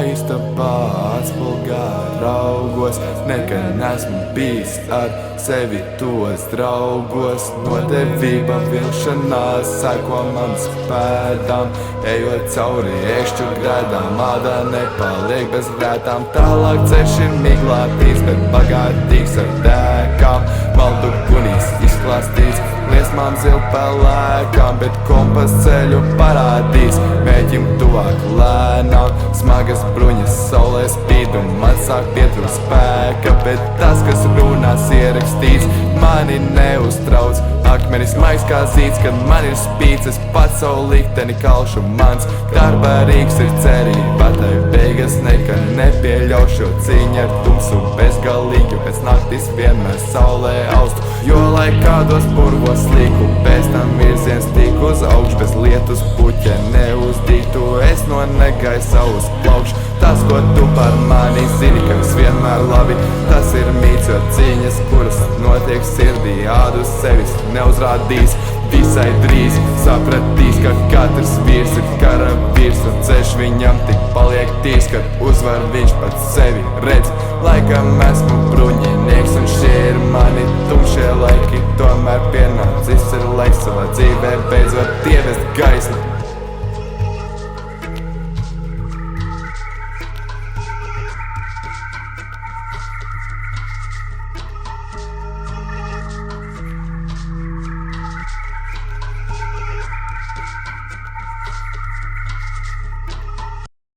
istabā atspulgā raugos. Nekad nesmu bijis ar sevi tos draugos. Nodevība vilšanās seko manas pēdām. Ejot cauri ēkšķu grēdām, ādā nepaliek bez rētām. Tālāk ceļš ir miglātīts, bet bagātīgs ar dēkām. Maldu gunīs izklāstīts, liesmām zilpelēkām, bet kompas ceļu parādīs. Mēģim tuvāk lēnām, smagas bruņas saulē spīd un man sāk pietrūkt spēka. Bet tas, kas runās ierakstīts, mani neuztrauc. Akmenis maigs kā zīds, kad man ir spīts, es pats savu likteni kalšu. Mans darba rīks ir cerība, tai beigas nekad nepieļaušu. Cīņa ar tumsu bezgalīgu, pēc naktis vienmēr saulē austu. Jo lai kādos purvos līku, pēc tam virziens tik uz augšu. Bez lietus puķe neuzdītu, es no negaisa uzplaukšu. Tas, ko tu par mani zini, ka viss vienmēr labi, tas ir mīts, jo cīņas, kuras notiek sirdī, ādu sevis neuzrādīs. Visai drīz sapratīs, ka katrs vīrs ir kara vīrs, un ceļš viņam tik paliek tīrs, kad uzvar viņš pats sevi redz. Laikam esmu bruņinieks, un šie ir mani tumšie laiki. Tomēr pienācis ir laiks savā dzīvē beidzot ievest gaismu.